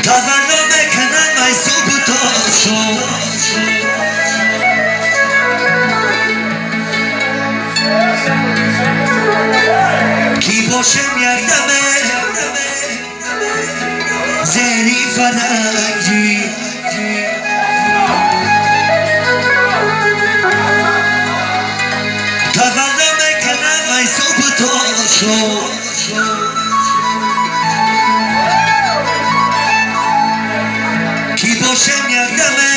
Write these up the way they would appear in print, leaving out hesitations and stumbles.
تولد بکنن وای صبح تا شد کی باشم یک دمه زنی فلنگی تولد بکنن وای صبح تا شد کی باشم یک دمه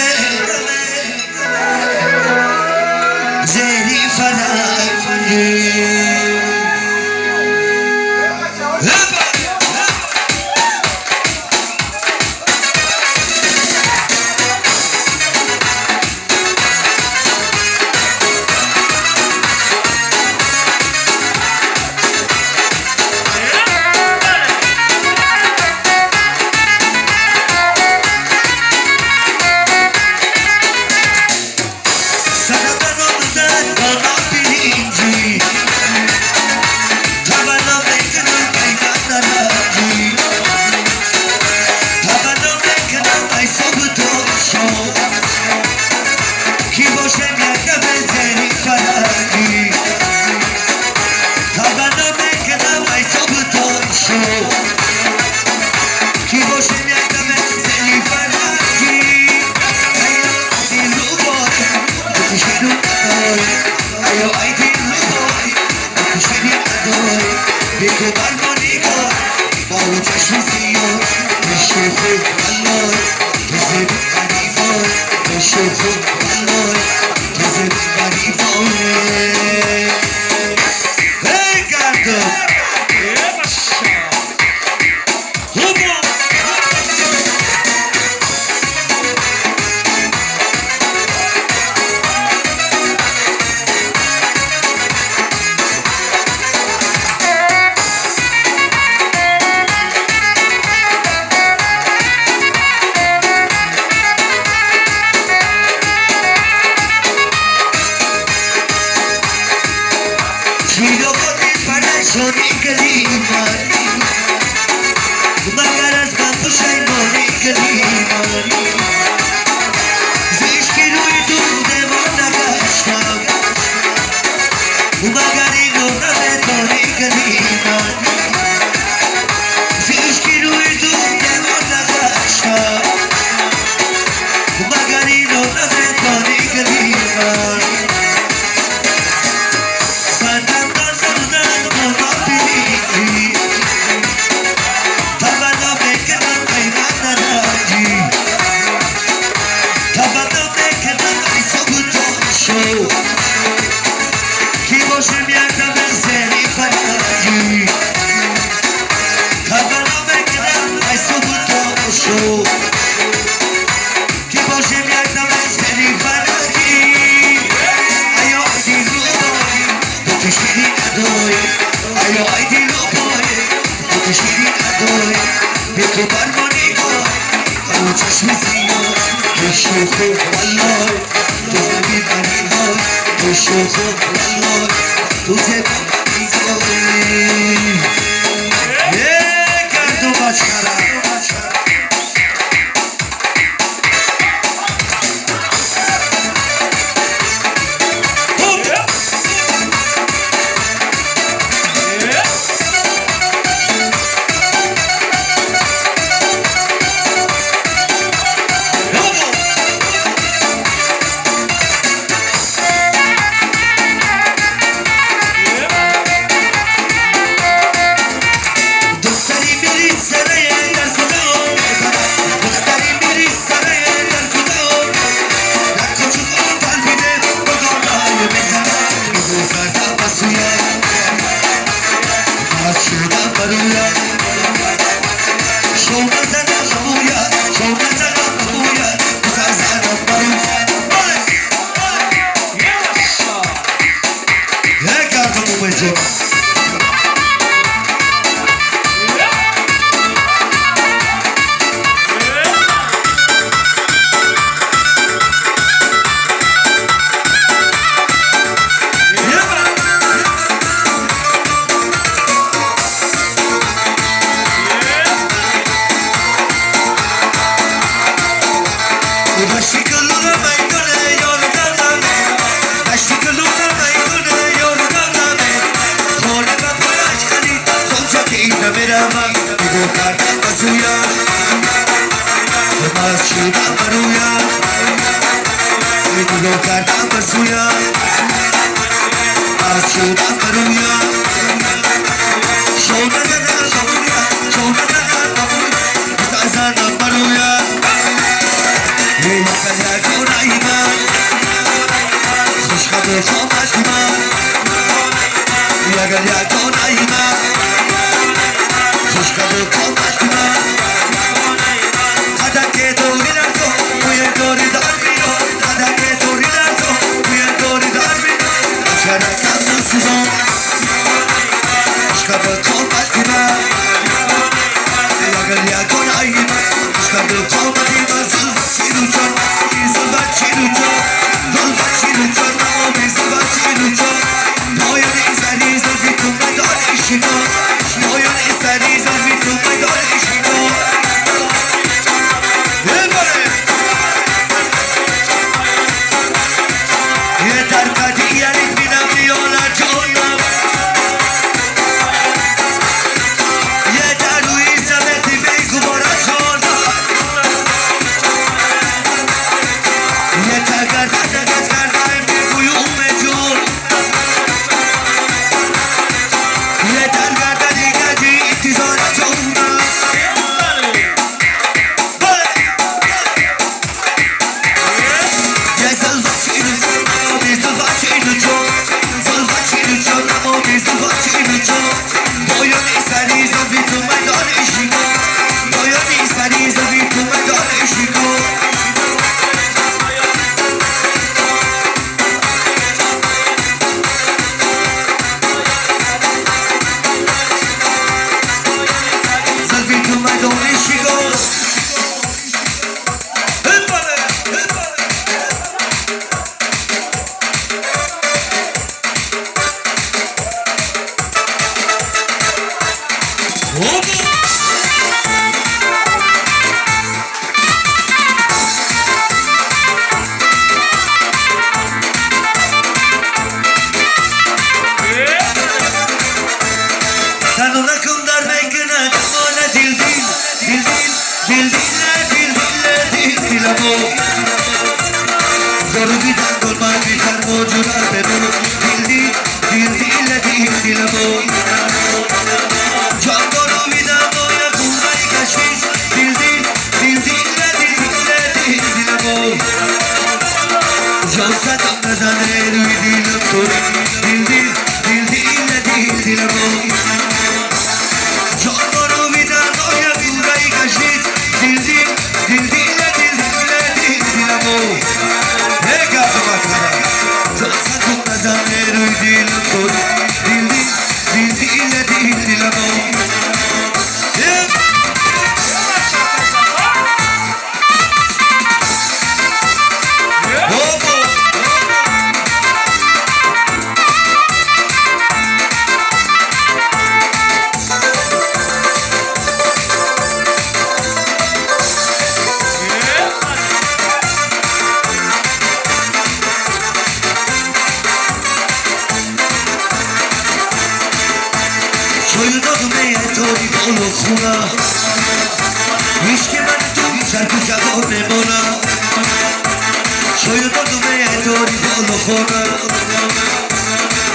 زنی فلنگی اگر یگانه من خوش کدو کمک من قدک دوری نکن بوی دوری دار بیرون قدک دوری نکن بوی دوری دار بیرون چرکم نسیبان خوش کدو کمک من اگر یگانه من خوش کدو کمک من زلفت چیرو جان زلفت چیرو جان زلفت چیرو جان نامی زلفت چیرو جان پایان این سری زلفی تو مدار عشقا پایان این سری زلفی تو مدار عشقا یه در قدیاری بینم بیانه جانم یه در روی زمتی بگو بارا جانم یه تگر دست کردم بگویم جان یه در گردنی گدی انتظار جانم یه زلفت چیرو جان زلفت چیرو جان زلفت چیرو جان زلفت چیرو جان پایان این سری زلفی تو مدار عشقا پایان این سری زلفی تو مدار عشقا زلفی تو مدار عشقا سنو نکن در بکنه دمانه دیل دیل دیل دیل دیل دیل دیل دیلمو دارو بیدن گلمن بیتر موجودن بمو دیل دیل دیلمو جان دارو بیدن باید گونه کشید دیل دیلمو جان ستم نزنه روی دیلم تو دیل دیلمو جان دارو بیدن باید گونه کشید دیل دیلمو هگه بمک کنم جان ستم نزنه روی دیلم تو دیل دیلمو شاید آدمه توی بالو خونه هیچ که من تو شرک و جواب نمونه شاید آدمه توی بالو خونه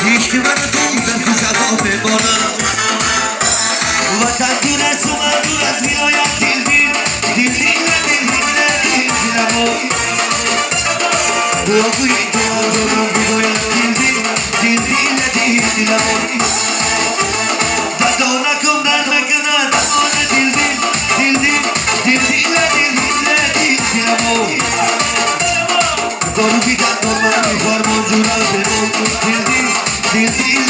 هیچ که من تو شرک و جواب نمونه وطن دور از اومد دور از میایم دیل دیلمو بگوی تو آدمم بگویم دیلمو نکن در مکنه دمانه دیلمو دارو بیدن دارو میفرمان جورا بمون دیل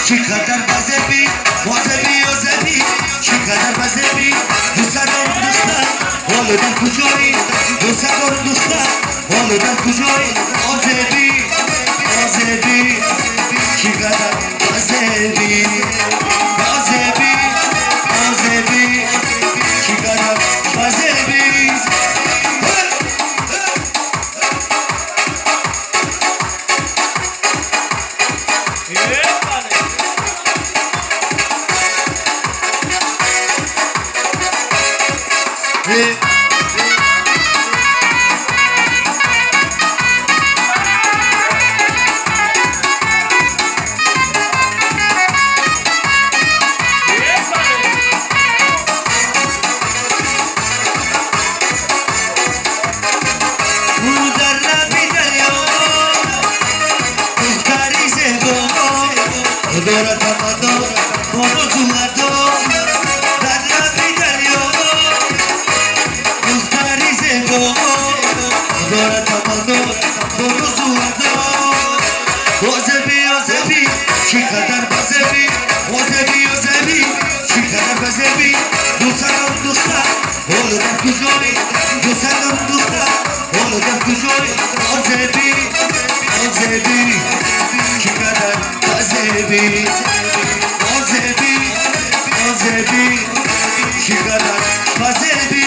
چقدر بزبی وازبی وازبی چقدر بزبی دوست دارم دوستم حالا در کجایی دوست دارم دوستم حالا در کجایی وازبی وازبی چقدر بزبی وازبی Sonra tamamı bonusu adam Ozebi Ki kadar bazebi Ozebi Ki kadar bazebi Dusanam dusta Olu da kuzoy Dusanam dusta Olu da kuzoy Ozebi Ki kadar bazebi Ozebi Ki kadar bazebi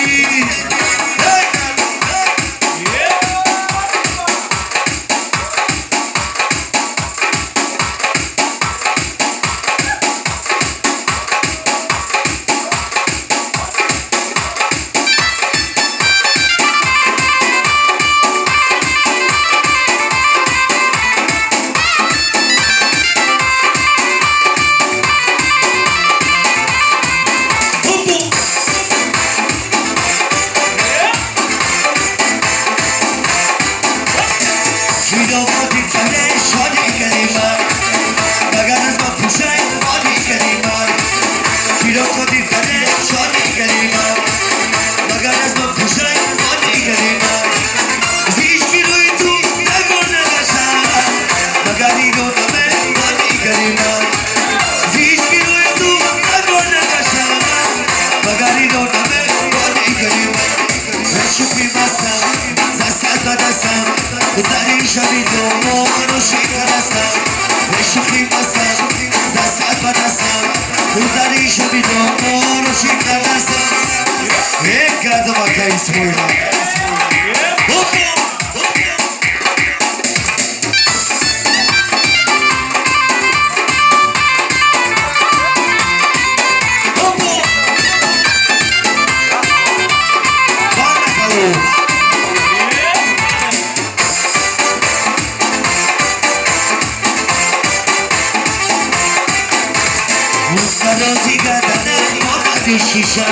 Shisha,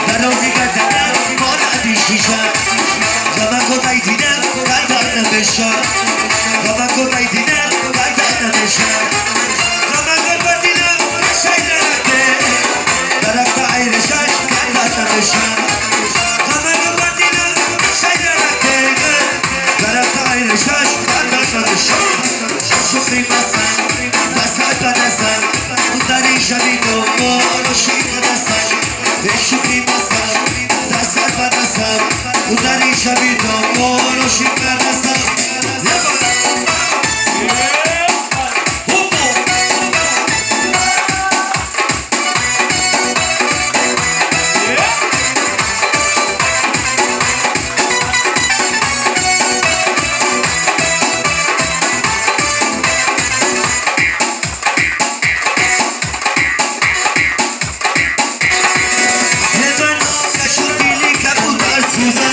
Darozi Gadana, Mona di Shisha, Gamako Taitina, Gadana Besha, Gamako Taitina, Gadana Besha, Gamako Patina, Shailate, Daraka Irisha, Gadana Besha, Gamako Patina, Shailate, Daraka Irisha, Gadana Besha, Shukri Masa, Dasata Dasa, Utari Shabito, Moro Shika Dasa. Shukri masam, dasar badasam, udari shabito, moro shikadasam. Suza,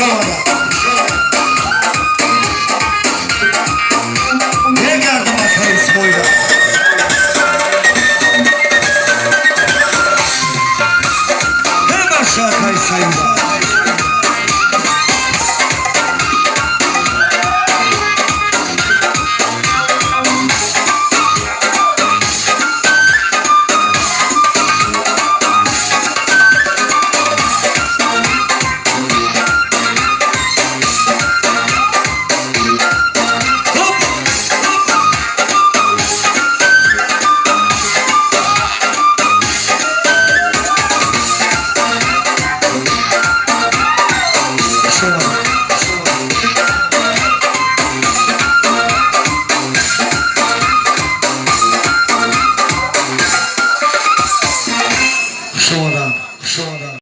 شما